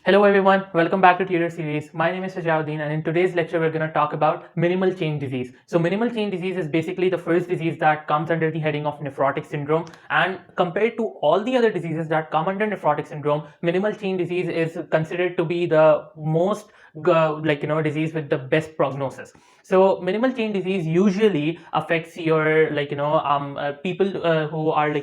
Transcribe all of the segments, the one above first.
Hello everyone, welcome back to Tutor Series. My name is Shujauddin and in today's lecture we're going to talk about minimal change disease. So minimal change disease is basically the first disease that comes under the heading of nephrotic syndrome, and compared to all the other diseases that come under nephrotic syndrome, minimal change disease is considered to be the most disease with the best prognosis. So minimal change disease usually affects your people who are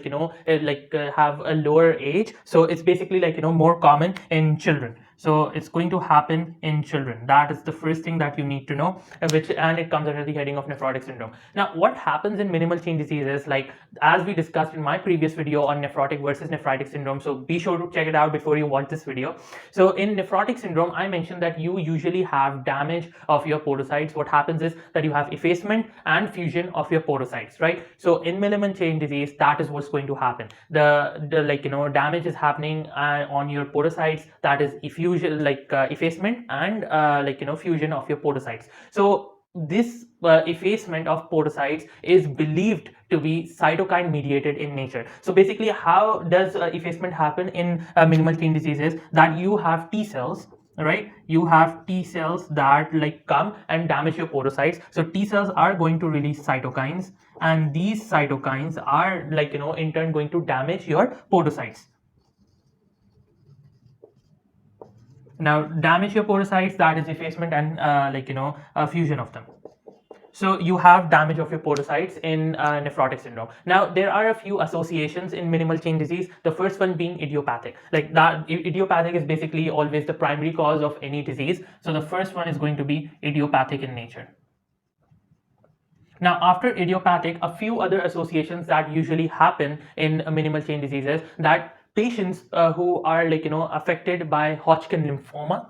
have a lower age. So it's basically more common in children. So it's going to happen in children. That is the first thing that you need to know, and it comes under the heading of nephrotic syndrome. Now, what happens in minimal change disease is, like as we discussed in my previous video on nephrotic versus nephritic syndrome. So be sure to check it out before you watch this video. So in nephrotic syndrome, I mentioned that you usually have damage of your podocytes. What happens is that you have effacement and fusion of your podocytes, right? So in minimal change disease, that is what's going to happen. The damage is happening on your podocytes. That is effacement and fusion of your podocytes. So this effacement of podocytes is believed to be cytokine mediated in nature. So basically, how does effacement happen in minimal change diseases? That you have T cells, right? You have T cells that come and damage your podocytes. So T cells are going to release cytokines, and these cytokines are in turn going to damage your podocytes. Now, damage your podocytes, that is effacement and fusion of them. So you have damage of your podocytes in nephrotic syndrome. Now, there are a few associations in minimal change disease. The first one being idiopathic. Like that, idiopathic is basically always the primary cause of any disease. So the first one is going to be idiopathic in nature. Now, after idiopathic, a few other associations that usually happen in minimal change diseases, that patients who are affected by Hodgkin lymphoma,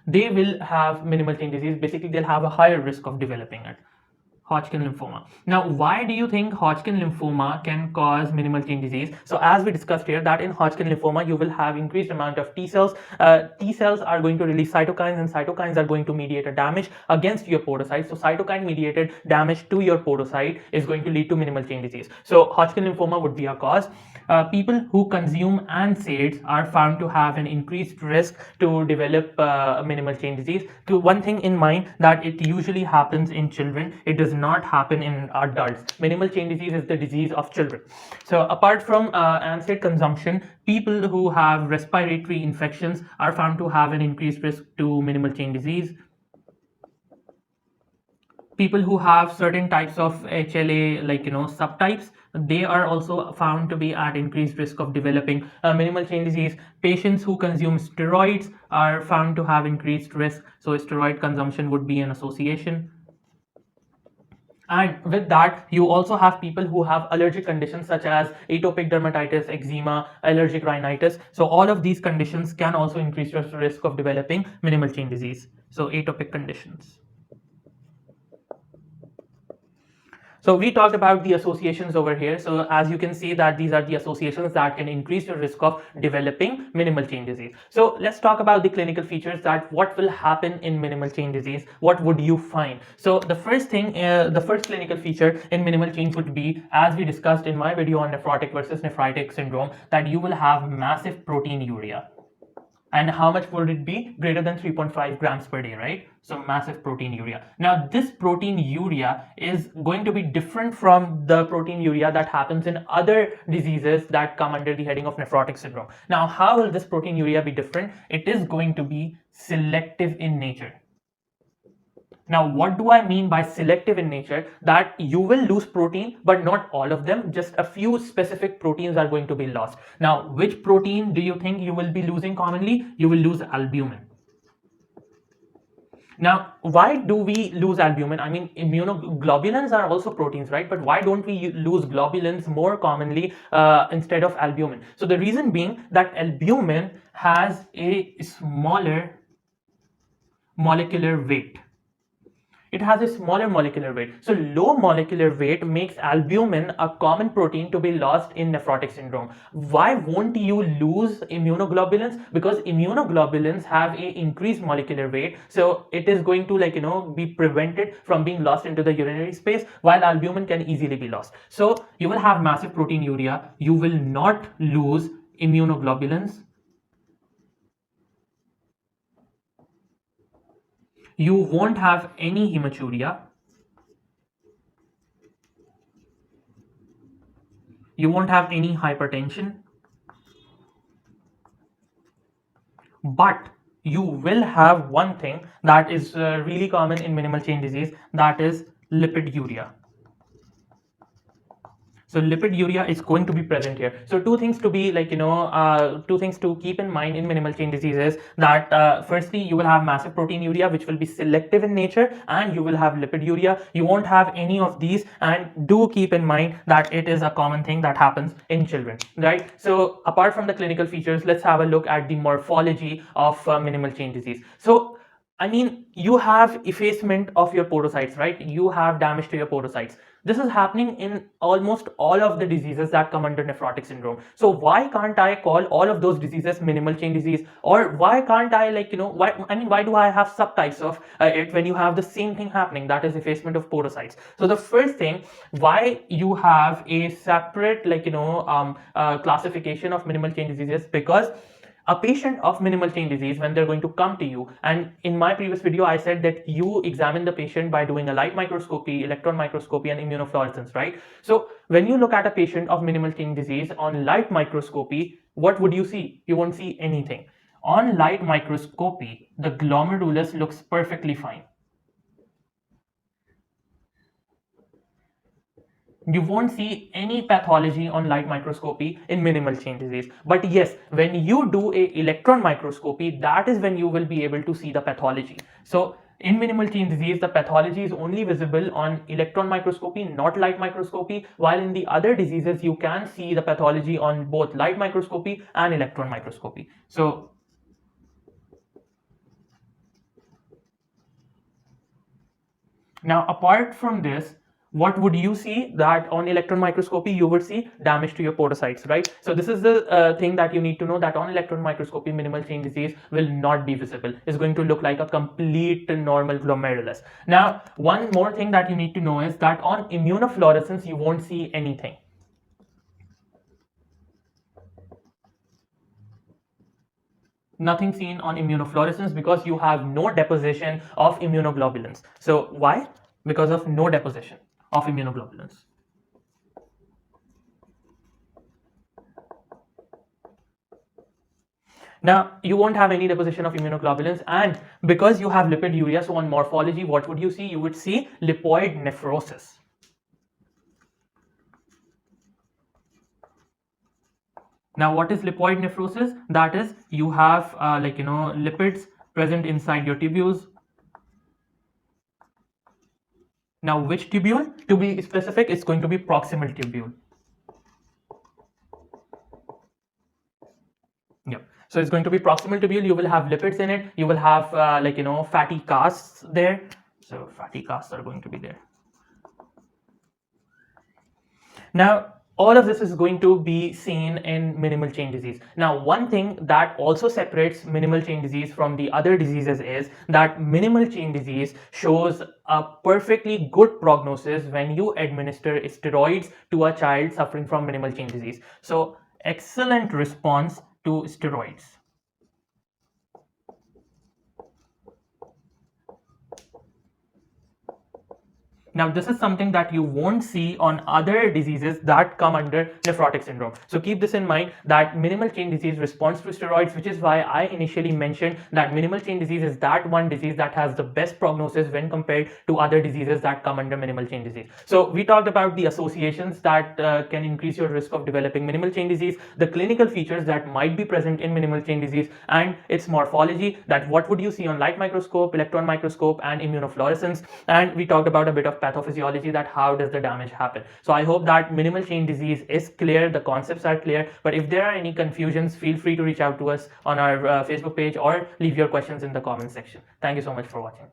they will have minimal change disease. Basically, they'll have a higher risk of developing it. Hodgkin lymphoma. Now, why do you think Hodgkin lymphoma can cause minimal change disease? So as we discussed here, that in Hodgkin lymphoma, you will have increased amount of T cells. T cells are going to release cytokines, and cytokines are going to mediate a damage against your podocytes. So cytokine mediated damage to your podocyte is going to lead to minimal change disease. So Hodgkin lymphoma would be a cause. People who consume NSAIDs are found to have an increased risk to develop minimal change disease. One thing in mind, that it usually happens in children. It does not happen in adults. Minimal change disease is the disease of children. So apart from NSAID consumption, people who have respiratory infections are found to have an increased risk to minimal change disease. People who have certain types of HLA, subtypes, they are also found to be at increased risk of developing minimal change disease. Patients who consume steroids are found to have increased risk. So steroid consumption would be an association. And with that, you also have people who have allergic conditions such as atopic dermatitis, eczema, allergic rhinitis. So all of these conditions can also increase your risk of developing minimal change disease. So atopic conditions. So we talked about the associations over here. So as you can see, that these are the associations that can increase your risk of developing minimal change disease. So let's talk about the clinical features, that what will happen in minimal change disease. What would you find? So the first thing, the first clinical feature in minimal change would be, as we discussed in my video on nephrotic versus nephritic syndrome, that you will have massive proteinuria. And how much would it be? Greater than 3.5 grams per day, right? So massive proteinuria. Now, this proteinuria is going to be different from the proteinuria that happens in other diseases that come under the heading of nephrotic syndrome. Now, how will this proteinuria be different? It is going to be selective in nature. Now, what do I mean by selective in nature? That you will lose protein, but not all of them. Just a few specific proteins are going to be lost. Now, which protein do you think you will be losing commonly? You will lose albumin. Now, why do we lose albumin? I mean, immunoglobulins are also proteins, right? But why don't we lose globulins more commonly instead of albumin? So the reason being that albumin has a smaller molecular weight. It has a smaller molecular weight. So low molecular weight makes albumin a common protein to be lost in nephrotic syndrome. Why won't you lose immunoglobulins? Because immunoglobulins have a increased molecular weight. So it is going to be prevented from being lost into the urinary space, while albumin can easily be lost. So you will have massive proteinuria. You will not lose immunoglobulins. You won't have any hematuria. You won't have any hypertension. But you will have one thing that is really common in minimal change disease, that is lipiduria. So lipiduria is going to be present here. So two things to be two things to keep in mind in minimal change diseases, that firstly you will have massive proteinuria, which will be selective in nature, and you will have lipiduria. You won't have any of these, and do keep in mind that it is a common thing that happens in children, right? So apart from the clinical features, let's have a look at the morphology of minimal change disease. So I mean, you have effacement of your podocytes, right? You have damage to your podocytes. This is happening in almost all of the diseases that come under nephrotic syndrome. So why can't I call all of those diseases minimal change disease? Or why can't I, why do I have subtypes of it when you have the same thing happening, that is effacement of podocytes? So the first thing, why you have a separate, classification of minimal change diseases, because a patient of minimal change disease, when they're going to come to you, and in my previous video I said that you examine the patient by doing a light microscopy, electron microscopy, and immunofluorescence, right? So when you look at a patient of minimal change disease on light microscopy, what would you see? You won't see anything. On light microscopy, the glomerulus looks perfectly fine. You won't see any pathology on light microscopy in minimal change disease. But yes, when you do a electron microscopy, that is when you will be able to see the pathology. So in minimal change disease, the pathology is only visible on electron microscopy, not light microscopy, while in the other diseases, you can see the pathology on both light microscopy and electron microscopy. So now, apart from this, what would you see? That on electron microscopy you would see damage to your podocytes, right? So this is the thing that you need to know, that on electron microscopy minimal change disease will not be visible. It's going to look like a complete normal glomerulus. Now, one more thing that you need to know is that on immunofluorescence you won't see anything. Nothing seen on immunofluorescence, because you have no deposition of immunoglobulins. So why? Because of no deposition of immunoglobulins. Now, you won't have any deposition of immunoglobulins, and because you have lipiduria, so on morphology, what would you see? You would see lipoid nephrosis. Now, what is lipoid nephrosis? That is, you have lipids present inside your tubules. Now, which tubule? To be specific, it's going to be proximal tubule. Yep. So it's going to be proximal tubule. You will have lipids in it. You will have fatty casts there. So fatty casts are going to be there. Now, all of this is going to be seen in minimal change disease. Now, one thing that also separates minimal change disease from the other diseases is that minimal change disease shows a perfectly good prognosis when you administer steroids to a child suffering from minimal change disease. So, excellent response to steroids. Now, this is something that you won't see on other diseases that come under nephrotic syndrome. So keep this in mind, that minimal change disease responds to steroids, which is why I initially mentioned that minimal change disease is that one disease that has the best prognosis when compared to other diseases that come under minimal change disease. So we talked about the associations that can increase your risk of developing minimal change disease, the clinical features that might be present in minimal change disease, and its morphology, that what would you see on light microscope, electron microscope, and immunofluorescence. And we talked about a bit of pathophysiology, that how does the damage happen. So I hope that minimal change disease is clear, the concepts are clear, but if there are any confusions, feel free to reach out to us on our Facebook page or leave your questions in the comment section. Thank you so much for watching.